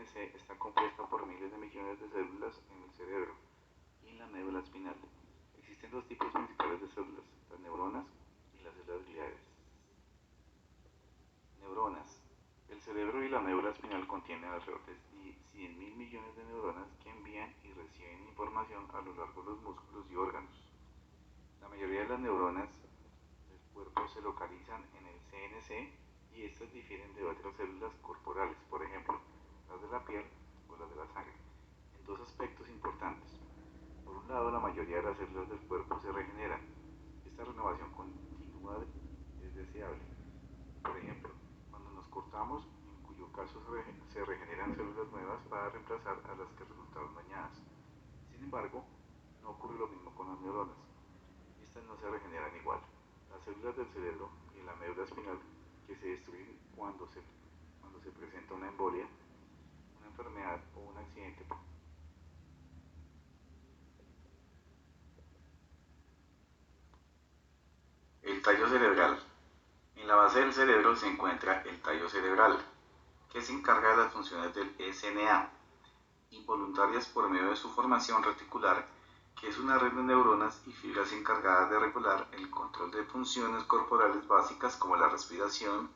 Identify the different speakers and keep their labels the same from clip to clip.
Speaker 1: CNC está compuesta por miles de millones de células en el cerebro y en la médula espinal. Existen dos tipos principales de células, las neuronas y las células gliales. Neuronas. El cerebro y la médula espinal contienen alrededor de 100.000 millones de neuronas que envían y reciben información a lo largo de los músculos y órganos. La mayoría de las neuronas del cuerpo se localizan en el CNC y estas difieren de otras células corporales, por ejemplo, las de la piel o las de la sangre, en dos aspectos importantes. Por un lado, la mayoría de las células del cuerpo se regeneran. Esta renovación continua es deseable. Por ejemplo, cuando nos cortamos, en cuyo caso se regeneran células nuevas para reemplazar a las que resultaron dañadas. Sin embargo, no ocurre lo mismo con las neuronas. Estas no se regeneran igual. Las células del cerebro y la médula espinal que se destruyen cuando se presenta una embolia, una enfermedad o un accidente. El tallo cerebral. En la base del cerebro se encuentra el tallo cerebral, que se encarga de las funciones del SNA, involuntarias por medio de su formación reticular, que es una red de neuronas y fibras encargadas de regular el control de funciones corporales básicas como la respiración,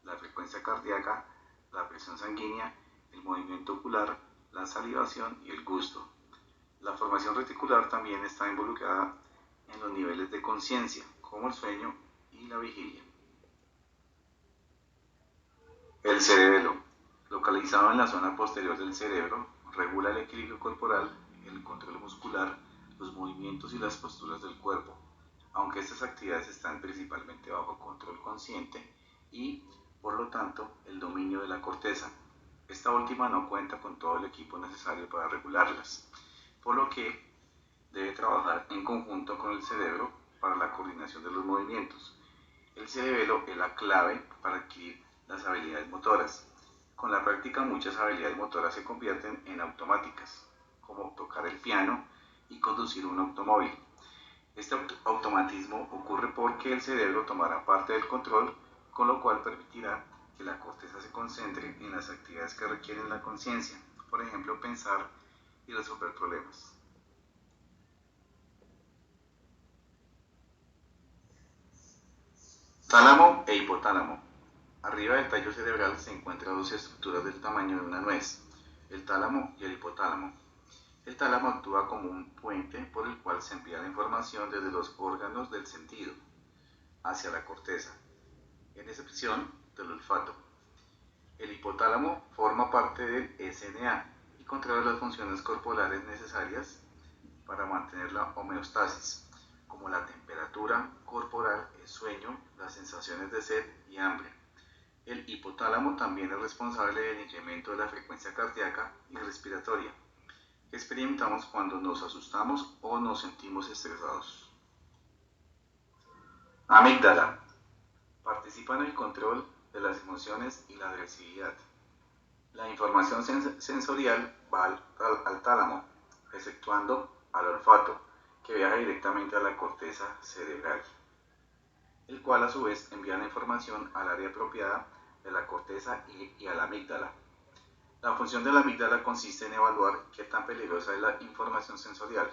Speaker 1: la frecuencia cardíaca, la presión sanguínea, el movimiento ocular, la salivación y el gusto. La formación reticular también está involucrada en los niveles de conciencia, como el sueño y la vigilia. El cerebelo, localizado en la zona posterior del cerebro, regula el equilibrio corporal, el control muscular, los movimientos y las posturas del cuerpo, aunque estas actividades están principalmente bajo control consciente y, por lo tanto, el dominio de la corteza. Esta última no cuenta con todo el equipo necesario para regularlas, por lo que debe trabajar en conjunto con el cerebro para la coordinación de los movimientos. El cerebelo es la clave para adquirir las habilidades motoras. Con la práctica muchas habilidades motoras se convierten en automáticas, como tocar el piano y conducir un automóvil. Este automatismo ocurre porque el cerebro tomará parte del control, con lo cual permitirá que la corteza se concentre en las actividades que requieren la conciencia, por ejemplo, pensar y resolver problemas. Tálamo e hipotálamo. Arriba del tallo cerebral se encuentran dos estructuras del tamaño de una nuez, el tálamo y el hipotálamo. El tálamo actúa como un puente por el cual se envía la información desde los órganos del sentido hacia la corteza, en excepción del olfato. El hipotálamo forma parte del SNA y controla las funciones corporales necesarias para mantener la homeostasis, como la temperatura corporal, el sueño, las sensaciones de sed y hambre. El hipotálamo también es responsable del incremento de la frecuencia cardíaca y respiratoria, que experimentamos cuando nos asustamos o nos sentimos estresados. Amígdala. Participa en el control de las emociones y la agresividad. La información sensorial va al tálamo, exceptuando al olfato, que viaja directamente a la corteza cerebral, el cual a su vez envía la información al área apropiada de la corteza y a la amígdala. La función de la amígdala consiste en evaluar qué tan peligrosa es la información sensorial.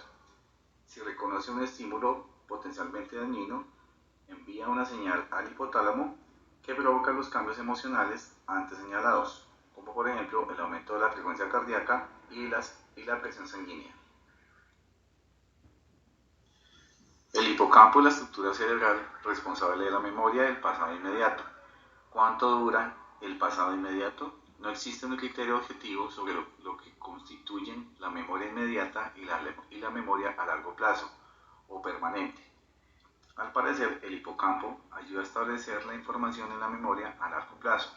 Speaker 1: Si reconoce un estímulo potencialmente dañino, envía una señal al hipotálamo que provoca los cambios emocionales antes señalados, como por ejemplo el aumento de la frecuencia cardíaca y la presión sanguínea. El hipocampo es la estructura cerebral responsable de la memoria del pasado inmediato. ¿Cuánto dura el pasado inmediato? No existe un criterio objetivo sobre lo que constituyen la memoria inmediata y la memoria a largo plazo o permanente. Al parecer, el hipocampo ayuda a establecer la información en la memoria a largo plazo,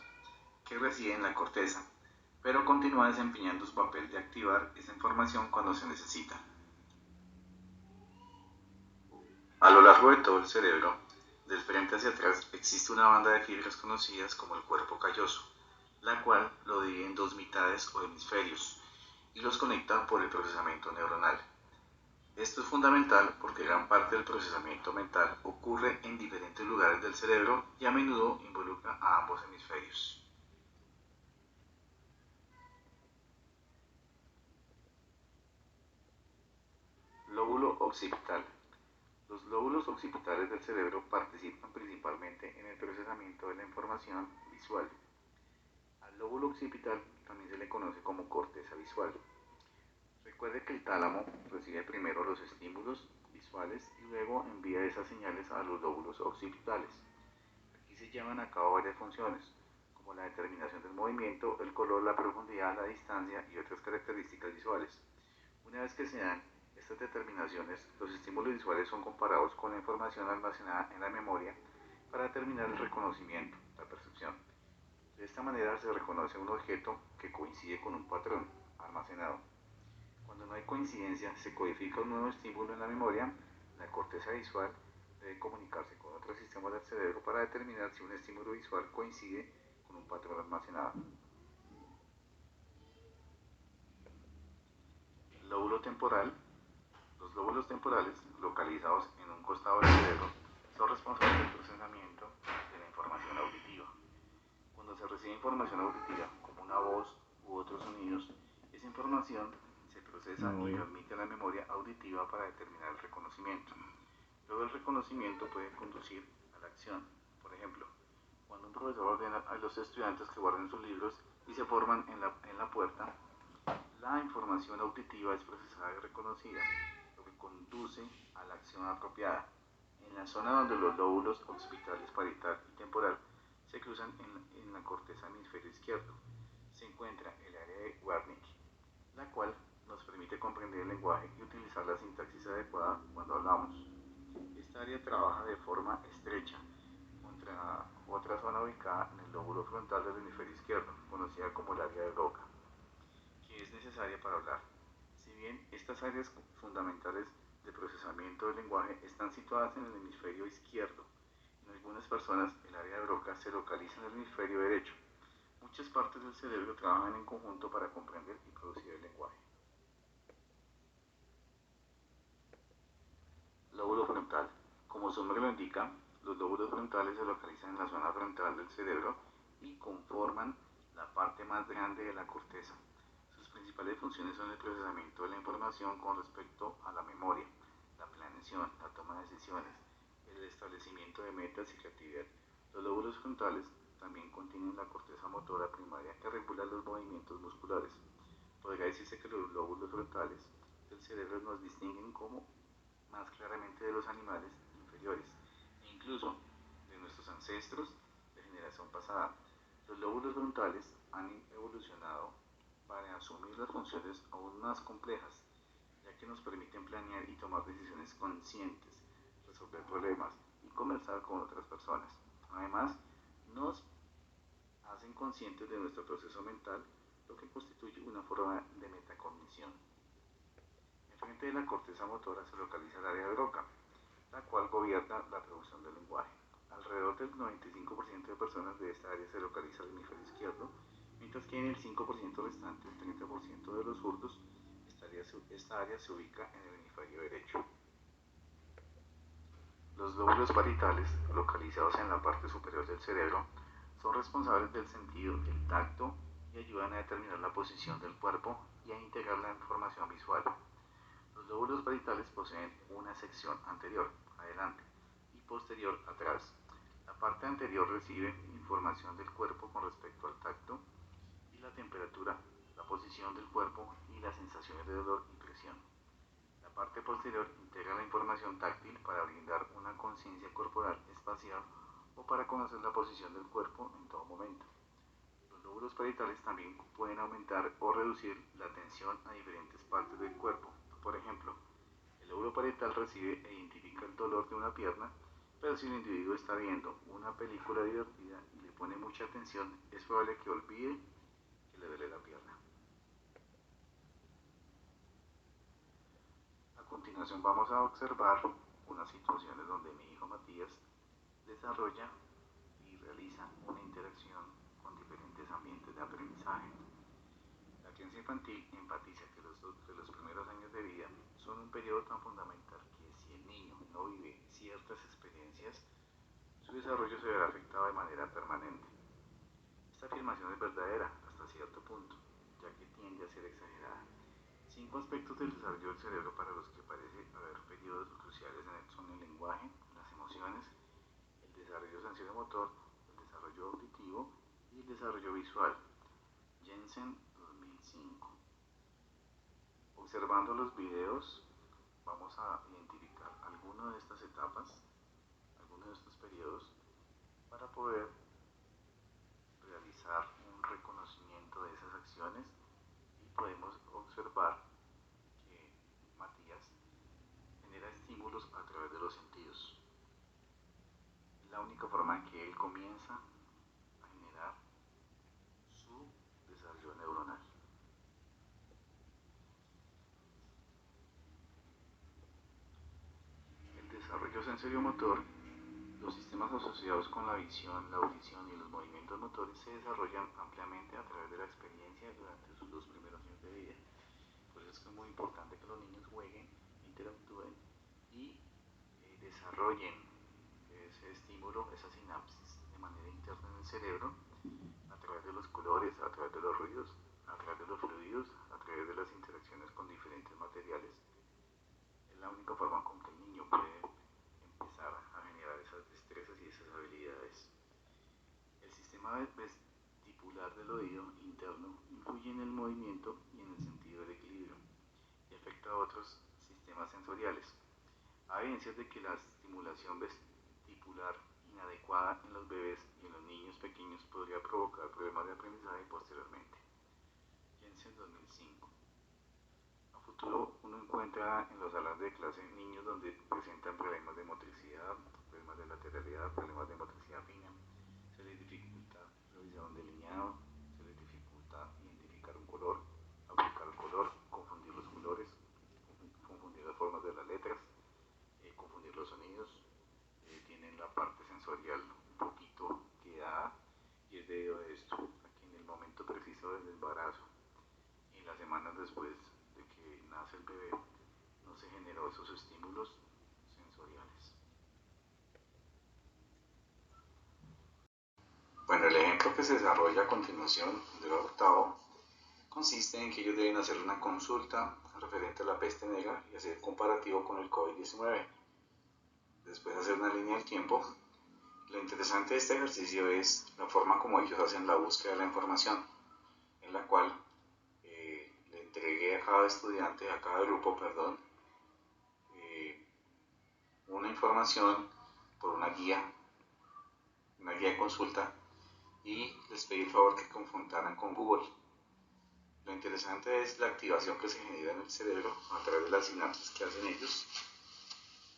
Speaker 1: que reside en la corteza, pero continúa desempeñando su papel de activar esa información cuando se necesita. A lo largo de todo el cerebro, del frente hacia atrás, existe una banda de fibras conocidas como el cuerpo calloso, la cual lo divide en dos mitades o hemisferios y los conecta por el procesamiento neuronal. Esto es fundamental porque gran parte del procesamiento mental ocurre en diferentes lugares del cerebro y a menudo involucra a ambos hemisferios. Lóbulo occipital. Los lóbulos occipitales del cerebro participan principalmente en el procesamiento de la información visual. Al lóbulo occipital también se le conoce como corteza visual. Recuerde que el tálamo recibe primero los estímulos visuales y luego envía esas señales a los lóbulos occipitales. Aquí se llevan a cabo varias funciones, como la determinación del movimiento, el color, la profundidad, la distancia y otras características visuales. Una vez que se dan estas determinaciones, los estímulos visuales son comparados con la información almacenada en la memoria para determinar el reconocimiento, la percepción. De esta manera se reconoce un objeto que coincide con un patrón almacenado. Cuando no hay coincidencia, se codifica un nuevo estímulo en la memoria. La corteza visual debe comunicarse con otros sistemas del cerebro para determinar si un estímulo visual coincide con un patrón almacenado. Lóbulo temporal. Los lóbulos temporales, localizados en un costado del cerebro, son responsables del procesamiento de la información auditiva. Cuando se recibe información auditiva, como una voz u otros sonidos, esa información se procesa y transmite a la memoria auditiva para determinar el reconocimiento. Luego el reconocimiento puede conducir a la acción. Por ejemplo, cuando un profesor ordena a los estudiantes que guarden sus libros y se forman en la puerta, la información auditiva es procesada y reconocida, lo que conduce a la acción apropiada. En la zona donde los lóbulos occipitales parietal y temporal se cruzan en la corteza hemisferio izquierdo, se encuentra el área de Wernicke, la cual nos permite comprender el lenguaje y utilizar la sintaxis adecuada cuando hablamos. Esta área trabaja de forma estrecha contra otra zona ubicada en el lóbulo frontal del hemisferio izquierdo, conocida como el área de Broca, que es necesaria para hablar. Si bien estas áreas fundamentales de procesamiento del lenguaje están situadas en el hemisferio izquierdo, en algunas personas el área de Broca se localiza en el hemisferio derecho. Muchas partes del cerebro trabajan en conjunto para comprender y producir el lenguaje. Lóbulo frontal. Como su nombre lo indica, los lóbulos frontales se localizan en la zona frontal del cerebro y conforman la parte más grande de la corteza. Sus principales funciones son el procesamiento de la información con respecto a la memoria, la planeación, la toma de decisiones, el establecimiento de metas y creatividad. Los lóbulos frontales también contienen la corteza motora primaria que regula los movimientos musculares. Podría decirse que los lóbulos frontales del cerebro nos distinguen como más claramente de los animales inferiores e incluso de nuestros ancestros de generación pasada. Los lóbulos frontales han evolucionado para asumir las funciones aún más complejas, ya que nos permiten planear y tomar decisiones conscientes, resolver problemas y conversar con otras personas. Además, nos hacen conscientes de nuestro proceso mental, lo que constituye una forma de metacognición. Enfrente de la corteza motora se localiza el área de Broca, la cual gobierna la producción del lenguaje. Alrededor del 95% de personas de esta área se localiza en el hemisferio izquierdo, mientras que en el 5% restante, el 30% de los zurdos, esta área se ubica en el hemisferio derecho. Los lóbulos parietales, localizados en la parte superior del cerebro, son responsables del sentido, el tacto y ayudan a determinar la posición del cuerpo y a integrar la información visual. Los lóbulos parietales poseen una sección anterior, adelante, y posterior, atrás. La parte anterior recibe información del cuerpo con respecto al tacto y la temperatura, la posición del cuerpo y las sensaciones de dolor y presión. La parte posterior integra la información táctil para brindar una conciencia corporal espacial o para conocer la posición del cuerpo en todo momento. Los lóbulos parietales también pueden aumentar o reducir la atención a diferentes partes del cuerpo. Por ejemplo, el lóbulo parietal recibe e identifica el dolor de una pierna, pero si el individuo está viendo una película divertida y le pone mucha atención, es probable que olvide que le duele la pierna. A continuación vamos a observar unas situaciones donde mi hijo Matías desarrolla y realiza una interacción con diferentes ambientes de aprendizaje. La crianza infantil enfatiza que los primeros años de vida son un periodo tan fundamental que si el niño no vive ciertas experiencias, su desarrollo se verá afectado de manera permanente. Esta afirmación es verdadera hasta cierto punto, ya que tiende a ser exagerada. 5 aspectos del desarrollo del cerebro para los que parece haber periodos cruciales son el lenguaje, las emociones, el desarrollo sensorio-motor, el desarrollo auditivo y el desarrollo visual. Jensen 2005. Observando los videos vamos a identificar alguna de estas etapas, algunos de estos periodos, para poder realizar un reconocimiento de esas acciones y podemos observar que Matías genera estímulos a través de los sentidos. Es la única forma en que él comienza a generar su desarrollo neuronal. El desarrollo sensorio-motor, los sistemas asociados con la visión, la audición y los movimientos motores se desarrollan ampliamente a través de la experiencia durante sus 2 primeros años de vida. Por eso es que es muy importante que los niños jueguen, interactúen y desarrollen ese estímulo, esa sinapsis de manera interna en el cerebro, a través de los colores, a través de los ruidos, a través de los fluidos, a través de las interacciones con diferentes materiales. Es la única forma con que el niño puede empezar a generar esas destrezas y esas habilidades. El sistema vestibular del oído interno influye en el movimiento y en el sentido del equilibrio y afecta a otros sistemas sensoriales. Hay evidencias de que la estimulación vestibular inadecuada en los bebés y en los niños pequeños podría provocar problemas de aprendizaje posteriormente. Jensen 2005. A futuro uno encuentra en los salas de clase niños donde presentan problemas de motricidad, problemas de lateralidad, problemas de motricidad fina, se les dificulta realizar un delineado, se les dificulta identificar un color, aplicar un color, confundir los colores, confundir las formas de las letras, confundir los sonidos, tienen la parte sensorial un poquito quedada y es debido a esto, a que en el momento preciso del embarazo y las semanas después de que nace el bebé no se generó esos estímulos sensoriales. Bueno, el ejemplo que se desarrolla a continuación del octavo consiste en que ellos deben hacer una consulta referente a la peste negra y hacer comparativo con el COVID-19. Después hacer una línea del tiempo. Lo interesante de este ejercicio es la forma como ellos hacen la búsqueda de la información, en la cual le entregué a cada estudiante, a cada grupo, perdón, una información por una guía de consulta y les pedí el favor que confrontaran con Google. Lo interesante es la activación que se genera en el cerebro a través de las sinapsis que hacen ellos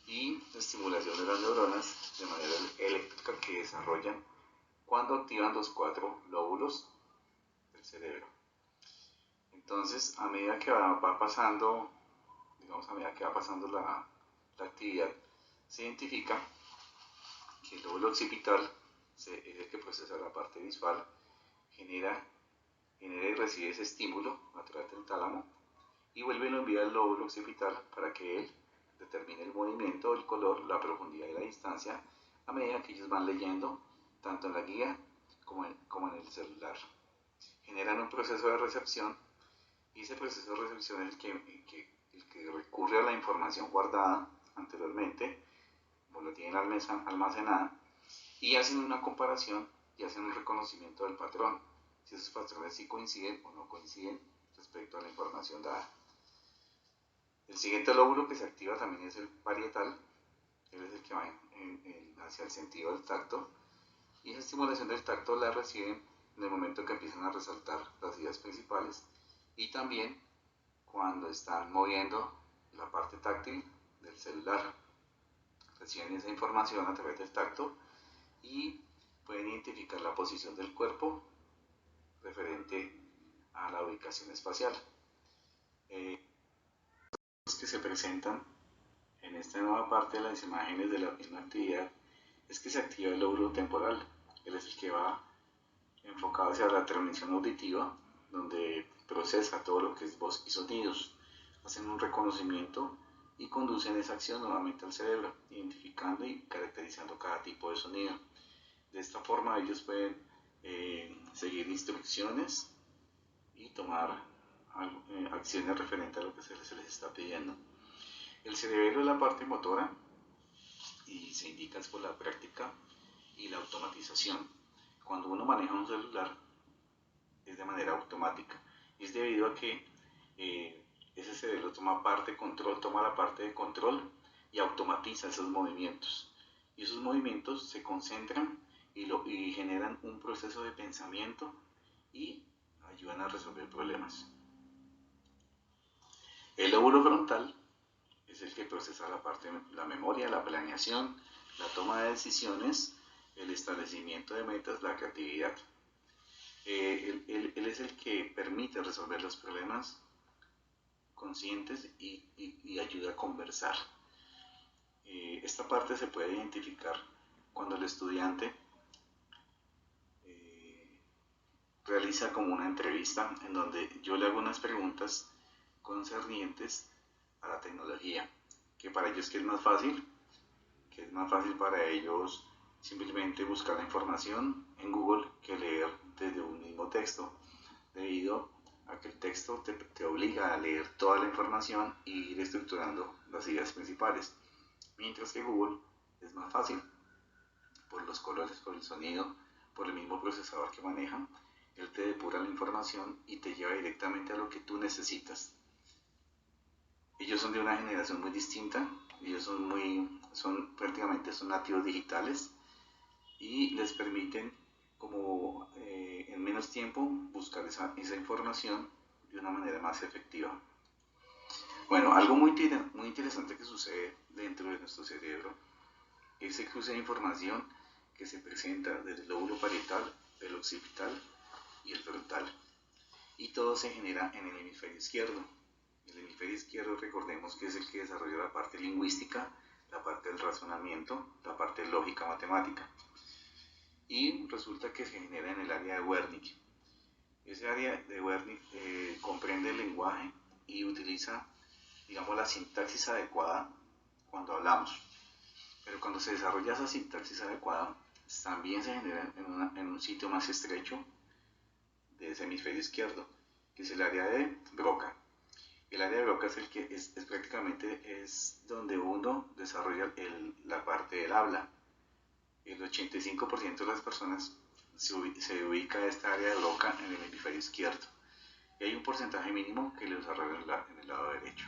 Speaker 1: y la estimulación de las neuronas de manera eléctrica que desarrollan cuando activan los 4 lóbulos del cerebro. Entonces, a medida que va pasando, digamos, a medida que va pasando la actividad, se identifica que el lóbulo occipital es el que procesa la parte visual, genera y recibe ese estímulo a través del tálamo y vuelve y lo envía al lóbulo occipital para que él determine el movimiento, el color, la profundidad y la distancia a medida que ellos van leyendo tanto en la guía como en el celular. Generan un proceso de recepción y ese proceso de recepción es el que recurre a la información guardada anteriormente, como lo tienen almacenada, y hacen una comparación y hacen un reconocimiento del patrón, si esos patrones sí coinciden o no coinciden respecto a la información dada. El siguiente lóbulo que se activa también es el parietal, él es el que va hacia el sentido del tacto, y esa estimulación del tacto la reciben en el momento que empiezan a resaltar las ideas principales y también cuando están moviendo la parte táctil del celular. Reciben esa información a través del tacto y pueden identificar la posición del cuerpo referente a la ubicación espacial. Los que se presentan en esta nueva parte de las imágenes de la misma actividad es que se activa el lóbulo temporal. Él es el que va enfocado hacia la transmisión auditiva, donde procesa todo lo que es voz y sonidos. Hacen un reconocimiento y conducen esa acción nuevamente al cerebro, identificando y caracterizando cada tipo de sonido. De esta forma ellos pueden seguir instrucciones y tomar acciones referentes a lo que se les está pidiendo. El cerebro es la parte motora y se indica por la práctica y la automatización. Cuando uno maneja un celular es de manera automática y es debido a que ese cerebro toma la parte de control y automatiza esos movimientos. Y esos movimientos se concentran y generan un proceso de pensamiento y ayudan a resolver problemas. El lóbulo frontal es el que procesa la memoria, la planeación, la toma de decisiones, el establecimiento de metas, la creatividad. Él es el que permite resolver los problemas conscientes y ayuda a conversar. Esta parte se puede identificar cuando el estudiante realiza como una entrevista en donde yo le hago unas preguntas concernientes a la tecnología, que para ellos que es más fácil para ellos simplemente buscar la información en Google que leer desde un mismo texto, debido a que el texto te obliga a leer toda la información e ir estructurando las ideas principales, mientras que Google es más fácil por los colores, por el sonido, por el mismo procesador que maneja. Él te depura la información y te lleva directamente a lo que tú necesitas. Ellos son de una generación muy distinta, ellos prácticamente son nativos digitales y les permiten como en menos tiempo buscar esa información de una manera más efectiva. Bueno, algo muy interesante que sucede dentro de nuestro cerebro es el cruce de información que se presenta desde el lóbulo parietal, el occipital y el frontal. Y todo se genera en el hemisferio izquierdo. El hemisferio izquierdo, recordemos que es el que desarrolla la parte lingüística, la parte del razonamiento, la parte lógica matemática. Y resulta que se genera en el área de Wernicke. Ese área de Wernicke comprende el lenguaje y utiliza, digamos, la sintaxis adecuada cuando hablamos. Pero cuando se desarrolla esa sintaxis adecuada, también se genera en un sitio más estrecho de ese hemisferio izquierdo, que es el área de Broca. El área de Broca es el que es prácticamente es donde uno desarrolla la parte del habla. El 85% de las personas se ubica esta área de Broca en el hemisferio izquierdo y hay un porcentaje mínimo que lo desarrolla en el lado derecho.